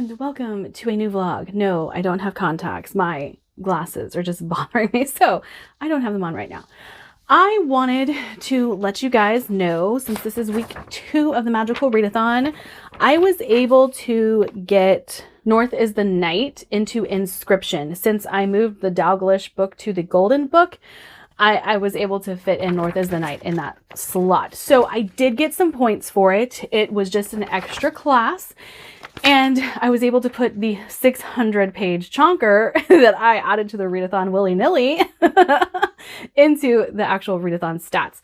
and welcome to a new vlog. No, I don't have contacts. My glasses are just bothering me, so I don't have them on right now. I wanted to let you guys know, since this is week 2 of the Magical Readathon, I was able to get North is the Night into Inscription. Since I moved the Dalglish book to the Golden book, I was able to fit in North is the Night in that slot. So I did get some points for it. It was just an extra class. And I was able to put the 600-page chonker that I added to the Readathon willy-nilly into the actual Readathon stats.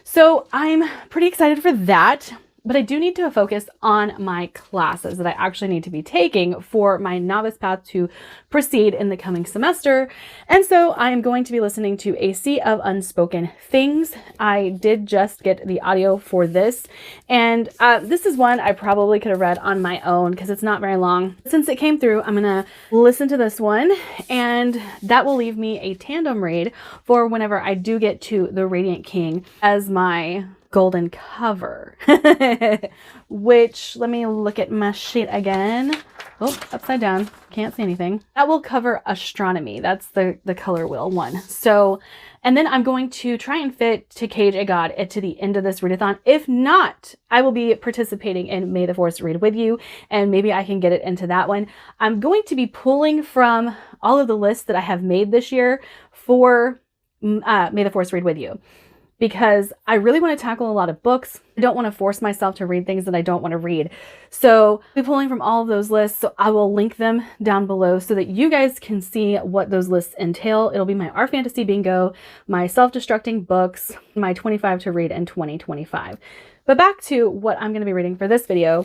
So I'm pretty excited for that. But I do need to focus on my classes that I actually need to be taking for my novice path to proceed in the coming semester. And so I am going to be listening to A Sea of Unspoken Things. I did just get the audio for this. And this is one I probably could have read on my own because it's not very long. Since it came through, I'm going to listen to this one. And that will leave me a tandem read for whenever I do get to the Radiant King as my golden cover, which, let me look at my sheet again. Oh, upside down. Can't see anything. That will cover astronomy. That's the color wheel one. So, and then I'm going to try and fit To Cage a God to the end of this readathon. If not, I will be participating in May the Force read with you, and maybe I can get it into that one. I'm going to be pulling from all of the lists that I have made this year for May the Force read with you, because I really want to tackle a lot of books. I don't want to force myself to read things that I don't want to read. So I'll be pulling from all of those lists. So I will link them down below so that you guys can see what those lists entail. It'll be my Our Fantasy Bingo, my self-destructing books, my 25 to read in 2025. But back to what I'm going to be reading for this video.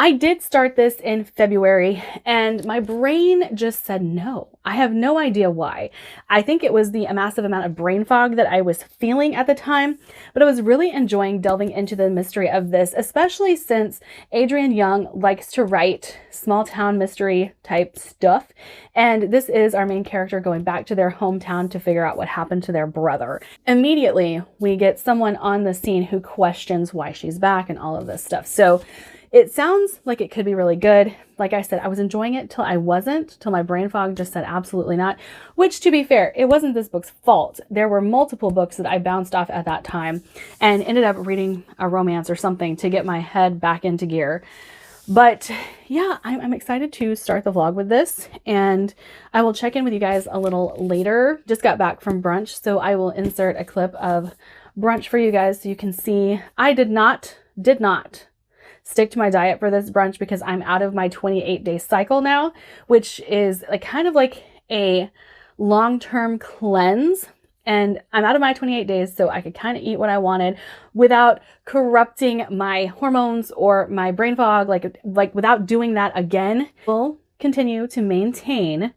I did start this in February and my brain just said no. I have no idea why. I think it was the massive amount of brain fog that I was feeling at the time, but I was really enjoying delving into the mystery of this, especially since Adrienne Young likes to write small town mystery type stuff. And this is our main character going back to their hometown to figure out what happened to their brother. Immediately, we get someone on the scene who questions why she's back and all of this stuff. So it sounds like it could be really good. Like I said, I was enjoying it till I wasn't, till my brain fog just said absolutely not, which, to be fair, it wasn't this book's fault. There were multiple books that I bounced off at that time and ended up reading a romance or something to get my head back into gear. But yeah, I'm excited to start the vlog with this, and I will check in with you guys a little later. Just got back from brunch, so I will insert a clip of brunch for you guys so you can see. I did not stick to my diet for this brunch because I'm out of my 28-day cycle now, which is like kind of like a long-term cleanse. And I'm out of my 28 days, so I could kind of eat what I wanted without corrupting my hormones or my brain fog, like without doing that again. We'll continue to maintain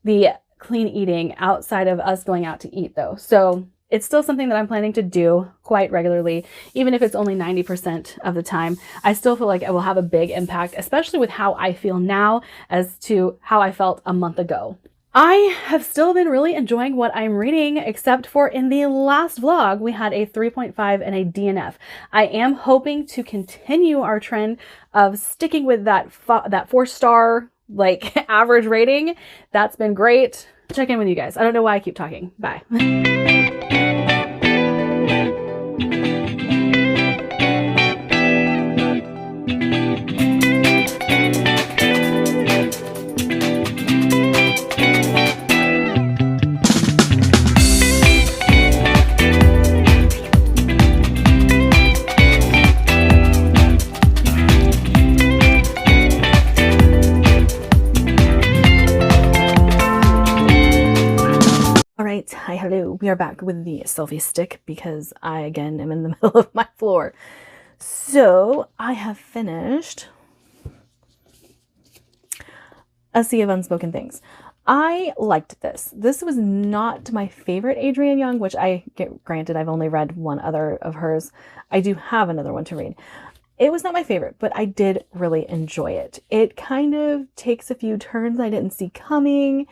the clean eating outside of us going out to eat though. So it's still something that I'm planning to do quite regularly, even if it's only 90% of the time. I still feel like it will have a big impact, especially with how I feel now as to how I felt a month ago. I have still been really enjoying what I'm reading, except for in the last vlog, we had a 3.5 and a DNF. I am hoping to continue our trend of sticking with that 4-star like average rating. That's been great. Check in with you guys. I don't know why I keep talking. Bye. Hi, hello. We are back with the selfie stick because I, again, am in the middle of my floor. So I have finished A Sea of Unspoken Things. I liked this. This was not my favorite Adrienne Young, which I get granted, I've only read one other of hers. I do have another one to read. It was not my favorite, but I did really enjoy it. It kind of takes a few turns I didn't see coming,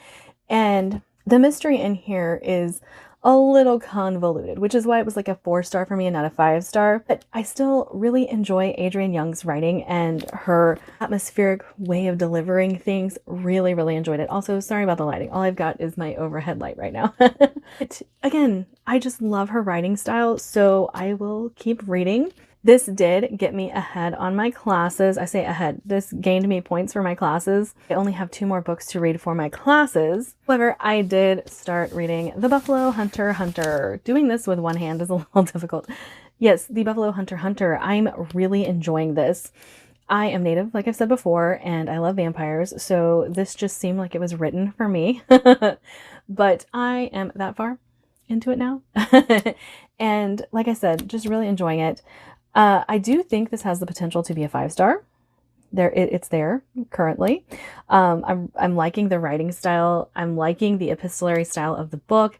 and the mystery in here is a little convoluted, which is why it was like a 4-star for me and not a 5-star. But I still really enjoy Adrienne Young's writing and her atmospheric way of delivering things. Really, really enjoyed it. Also, sorry about the lighting. All I've got is my overhead light right now. But again, I just love her writing style, so I will keep reading. This did get me ahead on my classes. I say ahead. This gained me points for my classes. I only have 2 more books to read for my classes. However, I did start reading The Buffalo Hunter Hunter. Doing this with one hand is a little difficult. Yes, The Buffalo Hunter Hunter. I'm really enjoying this. I am native, like I've said before, and I love vampires, so this just seemed like it was written for me. But I am that far into it now. And like I said, just really enjoying it. I do think this has the potential to be a 5-star. It's there currently. I'm liking the writing style. I'm liking the epistolary style of the book.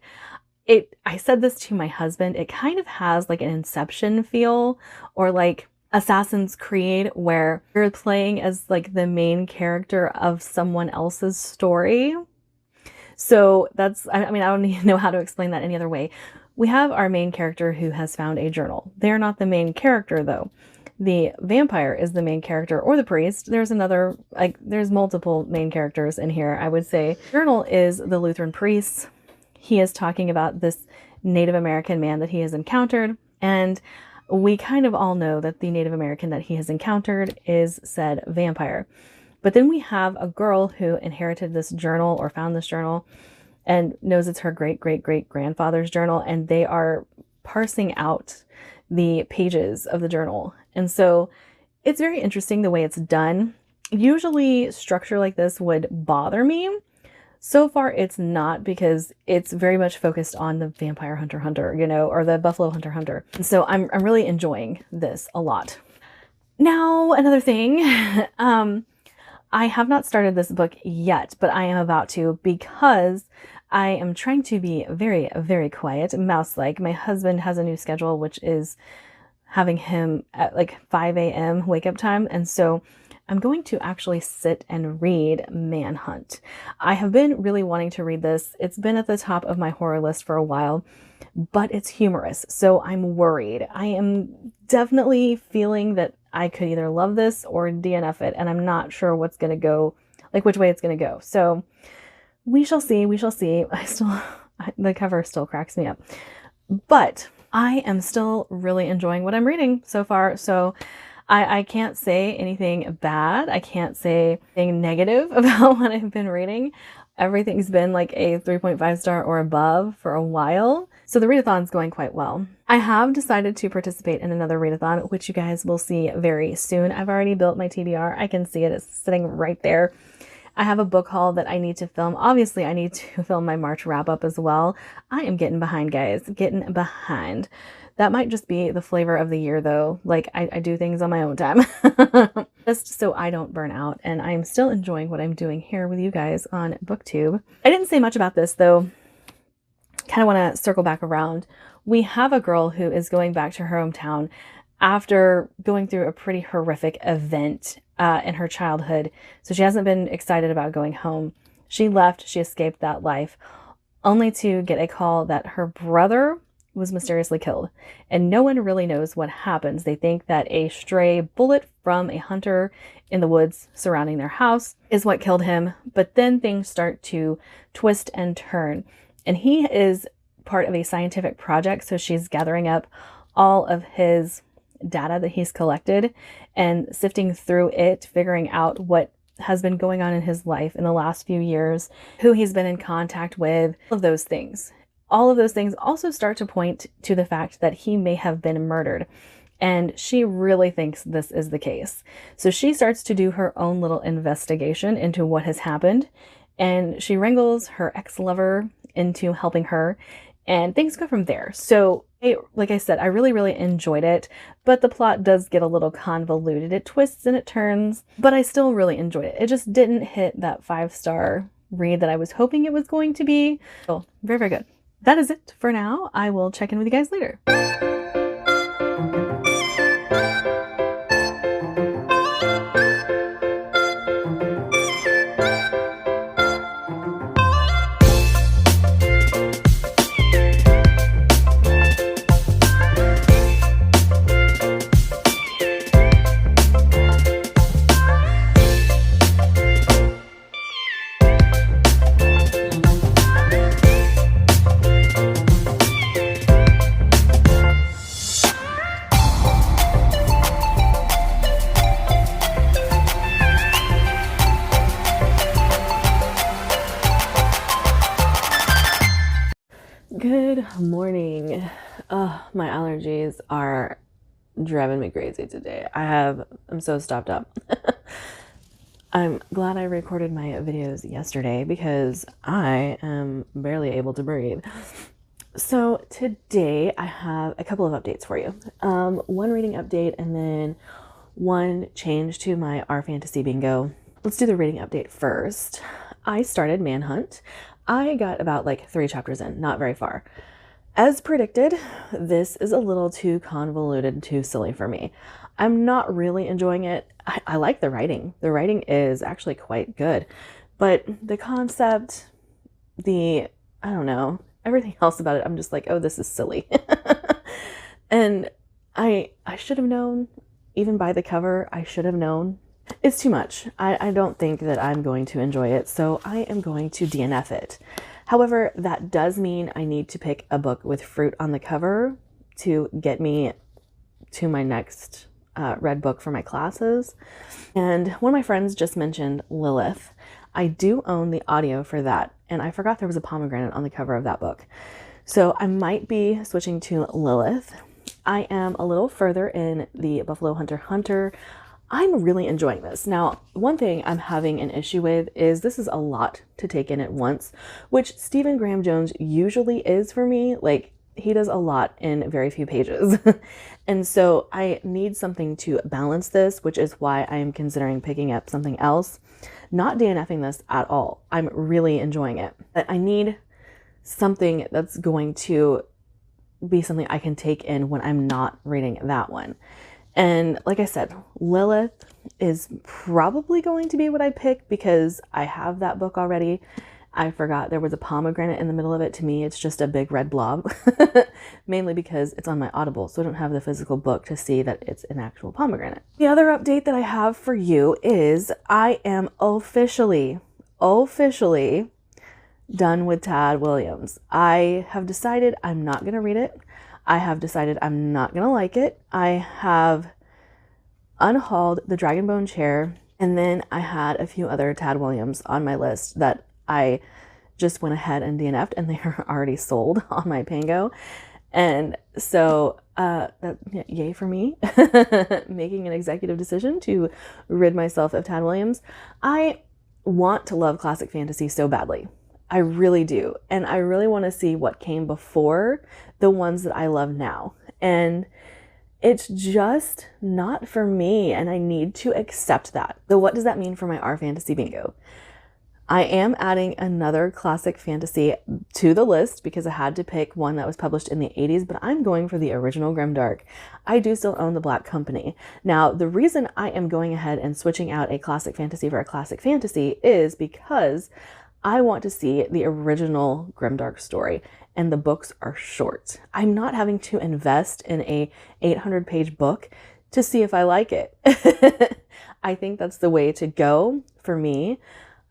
I said this to my husband. It kind of has like an Inception feel, or like Assassin's Creed, where you're playing as like the main character of someone else's story. So that's, I mean, I don't even know how to explain that any other way. We have our main character who has found a journal. They're not the main character though. The vampire is the main character, or the priest. There's another, like, there's multiple main characters in here, I would say. Journal is the Lutheran priest. He is talking about this Native American man that he has encountered. And we kind of all know that the Native American that he has encountered is said vampire. But then we have a girl who inherited this journal, or found this journal, and knows it's her great-great-great-grandfather's journal, and they are parsing out the pages of the journal. And so it's very interesting the way it's done. Usually structure like this would bother me. So far it's not, because it's very much focused on the vampire hunter, you know, or the buffalo hunter. And so I'm really enjoying this a lot. Now, another thing, I have not started this book yet, but I am about to, because I am trying to be very, very quiet, mouse-like. My husband has a new schedule, which is having him at like 5 a.m. wake-up time. And so I'm going to actually sit and read Manhunt. I have been really wanting to read this. It's been at the top of my horror list for a while, but it's humorous, so I'm worried. I am definitely feeling that I could either love this or DNF it, and I'm not sure what's going to go, like which way it's going to go. So we shall see. We shall see. The cover still cracks me up, but I am still really enjoying what I'm reading so far. So I can't say anything bad. I can't say anything negative about what I've been reading. Everything's been like a 3.5 star or above for a while. So the readathon's going quite well. I have decided to participate in another readathon, which you guys will see very soon. I've already built my TBR. I can see it. It's sitting right there. I have a book haul that I need to film. Obviously, I need to film my March wrap up as well. I am getting behind, guys. Getting behind. That might just be the flavor of the year, though. Like, I do things on my own time. Just so I don't burn out. And I'm still enjoying what I'm doing here with you guys on BookTube. I didn't say much about this, though. Kind of want to circle back around. We have a girl who is going back to her hometown after going through a pretty horrific event in her childhood. So she hasn't been excited about going home. She left, she escaped that life, only to get a call that her brother was mysteriously killed. And no one really knows what happens. They think that a stray bullet from a hunter in the woods surrounding their house is what killed him. But then things start to twist and turn. And he is part of a scientific project. So she's gathering up all of his data that he's collected and sifting through it, figuring out what has been going on in his life in the last few years, who he's been in contact with, all of those things. All of those things also start to point to the fact that he may have been murdered. And she really thinks this is the case. So she starts to do her own little investigation into what has happened. And she wrangles her ex-lover into helping her. And things go from there. So, like I said, I really, really enjoyed it. But the plot does get a little convoluted. It twists and it turns. But I still really enjoyed it. It just didn't hit that 5-star read that I was hoping it was going to be. So, very, very good. That is it for now. I will check in with you guys later. My allergies are driving me crazy today. I'm so stopped up. I'm glad I recorded my videos yesterday because I am barely able to breathe. So today I have a couple of updates for you. One reading update and then one change to my Our Fantasy Bingo. Let's do the reading update first. I started Manhunt. I got about like 3 chapters in, not very far. As predicted, this is a little too convoluted, too silly for me. I'm not really enjoying it. I like the writing. The writing is actually quite good, but the concept, I don't know, everything else about it, I'm just like, oh, this is silly. And I should have known, even by the cover, I should have known. It's too much. I don't think that I'm going to enjoy it, so I am going to DNF it. However, that does mean I need to pick a book with fruit on the cover to get me to my next read book for my classes. And one of my friends just mentioned Lilith. I do own the audio for that, and I forgot there was a pomegranate on the cover of that book. So I might be switching to Lilith. I am a little further in the Buffalo Hunter Hunter. I'm really enjoying this. Now, one thing I'm having an issue with is this is a lot to take in at once, which Stephen Graham Jones usually is for me. Like, he does a lot in very few pages. And so I need something to balance this, which is why I am considering picking up something else. Not DNFing this at all. I'm really enjoying it. But I need something that's going to be something I can take in when I'm not reading that one. And like I said, Lilith is probably going to be what I pick because I have that book already. I forgot there was a pomegranate in the middle of it. To me, it's just a big red blob, mainly because it's on my Audible, so I don't have the physical book to see that it's an actual pomegranate. The other update that I have for you is I am officially done with Tad Williams. I have decided I'm not going to read it. I have decided I'm not going to like it. I have unhauled the Dragonbone chair, and then I had a few other Tad Williams on my list that I just went ahead and DNF'd, and they are already sold on my Pango. And so, yay for me, making an executive decision to rid myself of Tad Williams. I want to love classic fantasy so badly. I really do. And I really want to see what came before the ones that I love now. And it's just not for me, and I need to accept that. So what does that mean for my Our Fantasy Bingo? I am adding another classic fantasy to the list because I had to pick one that was published in the 80s, but I'm going for the original Grimdark. I do still own The Black Company. Now, the reason I am going ahead and switching out a classic fantasy for a classic fantasy is because I want to see the original Grimdark story, and the books are short. I'm not having to invest in a 800-page book to see if I like it. I think that's the way to go for me.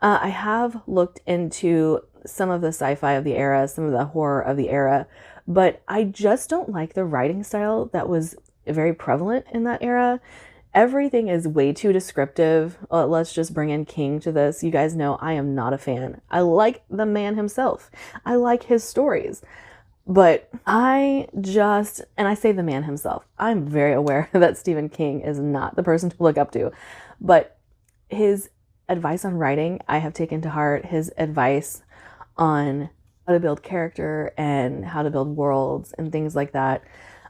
I have looked into some of the sci-fi of the era, some of the horror of the era, but I just don't like the writing style that was very prevalent in that era. Everything is way too descriptive. Let's just bring in King to this. You guys know I am not a fan. I like the man himself. I like his stories. But and I say the man himself, I'm very aware that Stephen King is not the person to look up to. But his advice on writing, I have taken to heart. His advice on how to build character and how to build worlds and things like that.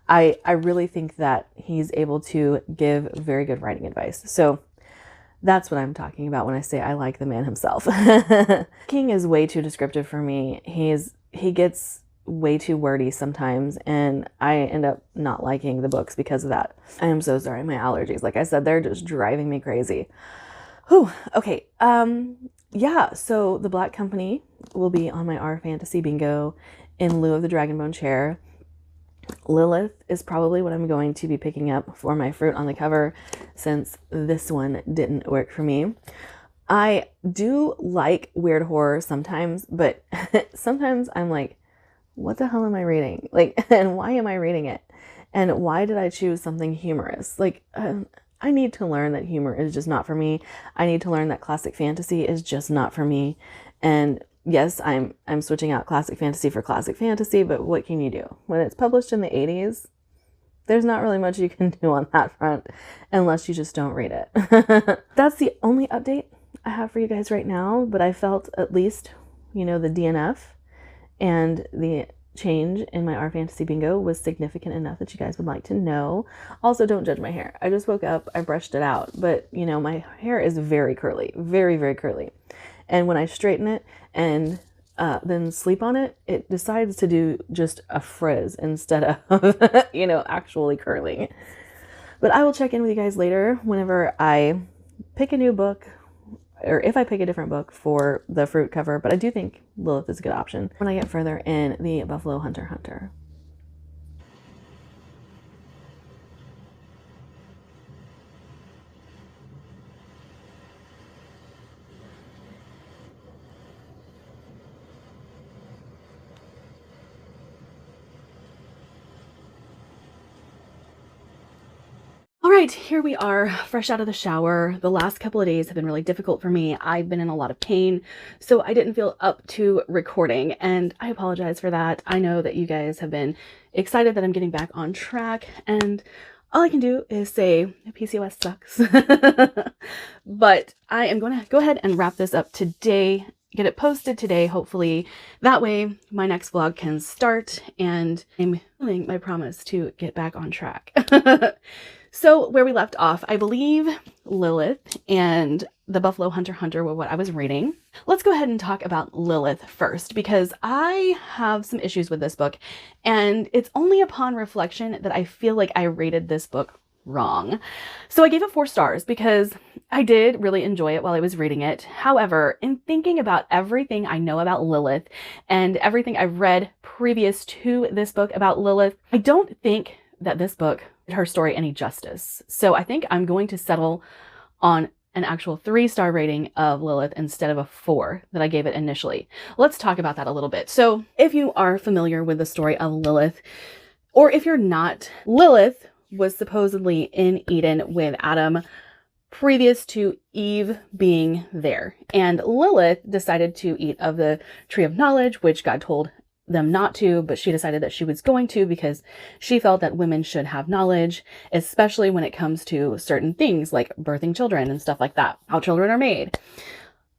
I really think that he's able to give very good writing advice. So that's what I'm talking about when I say I like the man himself. King is way too descriptive for me. He gets way too wordy sometimes, and I end up not liking the books because of that. I am so sorry. My allergies, like I said, they're just driving me crazy. Whew. Okay. Yeah. So The Black Company will be on my Our Fantasy Bingo in lieu of the Dragonbone chair. Lilith is probably what I'm going to be picking up for my fruit on the cover, since this one didn't work for me. I do like weird horror sometimes, but sometimes I'm like, what the hell am I reading? Like, and why am I reading it? And why did I choose something humorous? Like, I need to learn that humor is just not for me. I need to learn that classic fantasy is just not for me. And yes, I'm switching out classic fantasy for classic fantasy, but what can you do? When it's published in the 80s, there's not really much you can do on that front unless you just don't read it. That's the only update I have for you guys right now, but I felt at least, you know, the DNF and the change in my Our Fantasy Bingo was significant enough that you guys would like to know. Also, don't judge my hair. I just woke up, I brushed it out, but you know, my hair is very curly, very, very curly. And when I straighten it and then sleep on it, it decides to do just a frizz instead of, you know, actually curling. But I will check in with you guys later whenever I pick a new book, or if I pick a different book for the fruit cover. But I do think Lilith is a good option when I get further in the Buffalo Hunter. All right, here we are, fresh out of the shower. The last couple of days have been really difficult for me. I've been in a lot of pain, so I didn't feel up to recording, and I apologize for that. I know that you guys have been excited that I'm getting back on track, and all I can do is say PCOS sucks. But I am going to go ahead and wrap this up today, get it posted today, hopefully. That way my next vlog can start, and I'm fulfilling my promise to get back on track. So where we left off, I believe Lilith and the Buffalo Hunter were what I was reading. Let's go ahead and talk about Lilith first, because I have some issues with this book, and it's only upon reflection that I feel like I rated this book wrong. So I gave it 4 stars because I did really enjoy it while I was reading it. However, in thinking about everything I know about Lilith and everything I've read previous to this book about Lilith, I don't think that this book did her story any justice. So I think I'm going to settle on an actual 3-star rating of Lilith instead of a 4 that I gave it initially. Let's talk about that a little bit. So if you are familiar with the story of Lilith, or if you're not, Lilith was supposedly in Eden with Adam previous to Eve being there. And Lilith decided to eat of the tree of knowledge, which God told them not to, but she decided that she was going to because she felt that women should have knowledge, especially when it comes to certain things like birthing children and stuff like that, how children are made,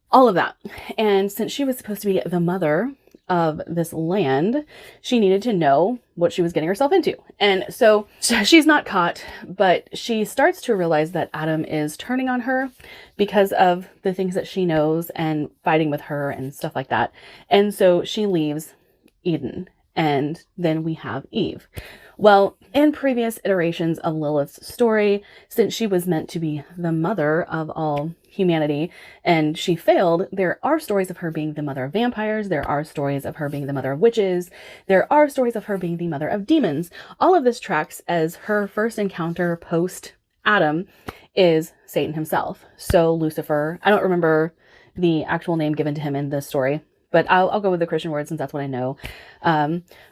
all of that. And since she was supposed to be the mother of this land, she needed to know what she was getting herself into. And so she's not caught, but she starts to realize that Adam is turning on her because of the things that she knows and fighting with her and stuff like that. And so she leaves Eden, and then we have Eve. Well, in previous iterations of Lilith's story, since she was meant to be the mother of all humanity and she failed, there are stories of her being the mother of vampires, there are stories of her being the mother of witches, there are stories of her being the mother of demons. All of this tracks as her first encounter post Adam is Satan himself. So Lucifer, I don't remember the actual name given to him in this story, but I'll go with the Christian word since that's what I know.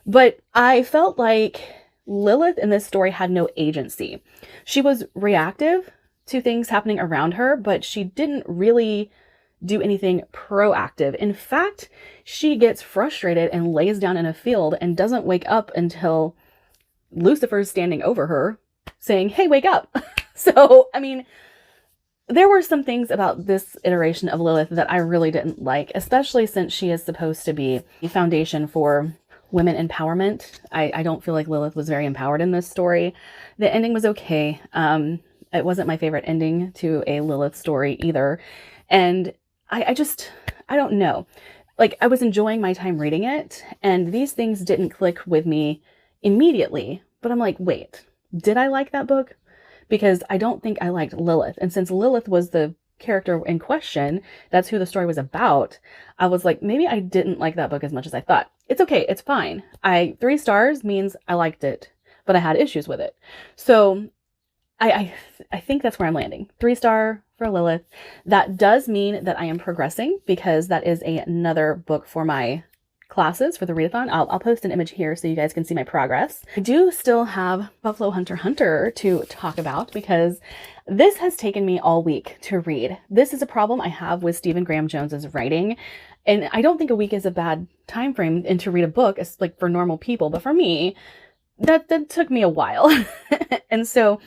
But I felt like Lilith in this story had no agency. She was reactive to things happening around her, but she didn't really do anything proactive. In fact, she gets frustrated and lays down in a field and doesn't wake up until Lucifer's standing over her saying, "Hey, wake up." So, I mean, there were some things about this iteration of Lilith that I really didn't like, especially since she is supposed to be a foundation for women empowerment. I don't feel like Lilith was very empowered in this story. The ending was okay. It wasn't my favorite ending to a Lilith story either. And I don't know. Like, I was enjoying my time reading it, and these things didn't click with me immediately. But I'm like, wait, did I like that book? Because I don't think I liked Lilith. And since Lilith was the character in question, that's who the story was about, I was like, maybe I didn't like that book as much as I thought. It's okay. It's fine. 3 stars means I liked it, but I had issues with it. So I think that's where I'm landing. 3-star for Lilith. That does mean that I am progressing because that is another book for my classes for the readathon. I'll post an image here so you guys can see my progress. I do still have Buffalo Hunter to talk about because this has taken me all week to read. This is a problem I have with Stephen Graham Jones's writing. And I don't think a week is a bad time frame and to read a book. It's like for normal people, but for me, that took me a while. And so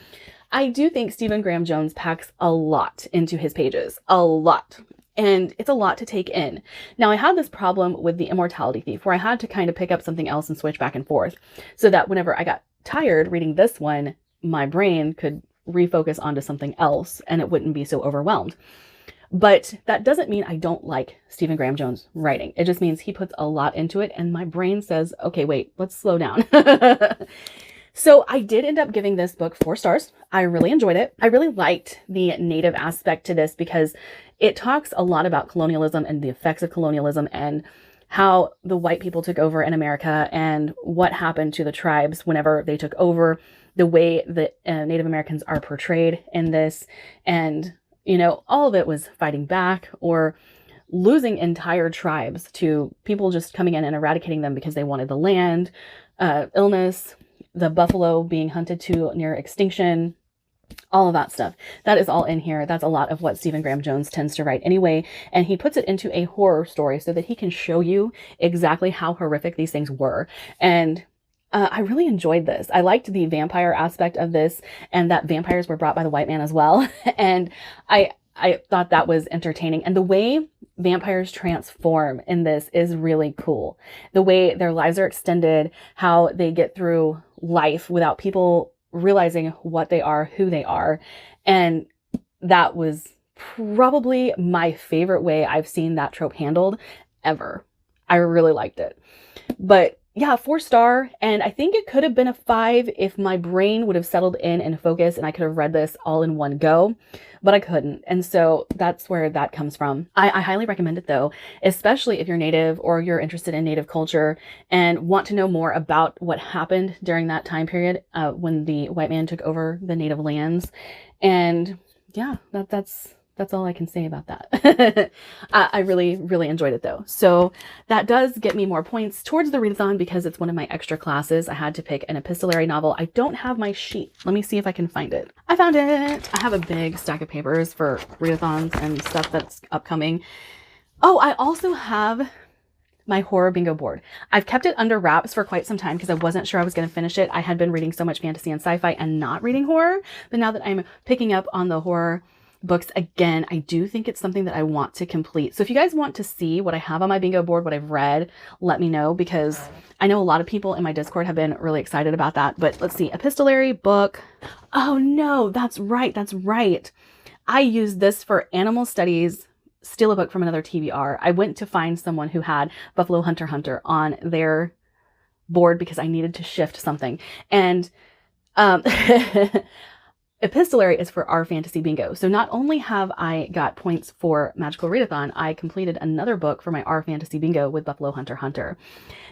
I do think Stephen Graham Jones packs a lot into his pages, a lot. And it's a lot to take in. Now, I had this problem with The Immortality Thief where I had to kind of pick up something else and switch back and forth so that whenever I got tired reading this one, my brain could refocus onto something else and it wouldn't be so overwhelmed. But that doesn't mean I don't like Stephen Graham Jones writing. It just means he puts a lot into it and my brain says, okay, wait, let's slow down. So I did end up giving this book 4 stars. I really enjoyed it. I really liked the native aspect to this because it talks a lot about colonialism and the effects of colonialism and how the white people took over in America and what happened to the tribes whenever they took over, the way that Native Americans are portrayed in this. And, you know, all of it was fighting back or losing entire tribes to people just coming in and eradicating them because they wanted the land, illness, the buffalo being hunted to near extinction, all of that stuff. That is all in here. That's a lot of what Stephen Graham Jones tends to write anyway. And he puts it into a horror story so that he can show you exactly how horrific these things were. And I really enjoyed this. I liked the vampire aspect of this and that vampires were brought by the white man as well. And I thought that was entertaining. And the way vampires transform in this is really cool. The way their lives are extended, how they get through life without people realizing what they are, who they are. And that was probably my favorite way I've seen that trope handled ever. I really liked it. But yeah, 4 star. And I think it could have been a 5 if my brain would have settled in and focused and I could have read this all in one go, but I couldn't. And so that's where that comes from. I highly recommend it though, especially if you're Native or you're interested in Native culture and want to know more about what happened during that time period when the white man took over the Native lands. And yeah, that's all I can say about that. I really, really enjoyed it though. So that does get me more points towards the readathon because it's one of my extra classes. I had to pick an epistolary novel. I don't have my sheet. Let me see if I can find it. I found it. I have a big stack of papers for readathons and stuff that's upcoming. Oh, I also have my horror bingo board. I've kept it under wraps for quite some time because I wasn't sure I was going to finish it. I had been reading so much fantasy and sci-fi and not reading horror. But now that I'm picking up on the horror books again, I do think it's something that I want to complete. So if you guys want to see what I have on my bingo board, what I've read, let me know because I know a lot of people in my Discord have been really excited about that. But let's see, epistolary book. Oh no, that's right. That's right. I used this for animal studies, steal a book from another TBR. I went to find someone who had Buffalo Hunter on their board because I needed to shift something. And epistolary is for our fantasy bingo. So not only have I got points for Magical Readathon, I completed another book for my our fantasy bingo with Buffalo Hunter.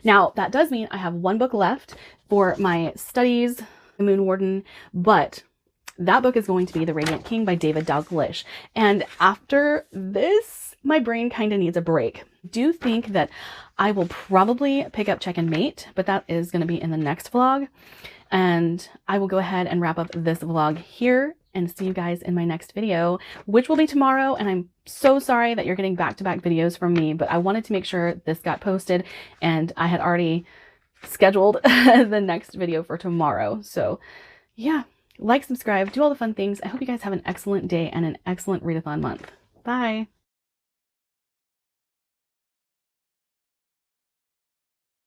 Now that does mean I have 1 book left for my studies, Moon Warden, but that book is going to be The Radiant King by David Dalglish. And after this, my brain kind of needs a break. Do think that I will probably pick up Check and Mate, but that is going to be in the next vlog. And I will go ahead and wrap up this vlog here and see you guys in my next video, which will be tomorrow. And I'm so sorry that you're getting back-to-back videos from me, but I wanted to make sure this got posted and I had already scheduled the next video for tomorrow. So yeah, like, subscribe, do all the fun things. I hope you guys have an excellent day and an excellent readathon month. Bye.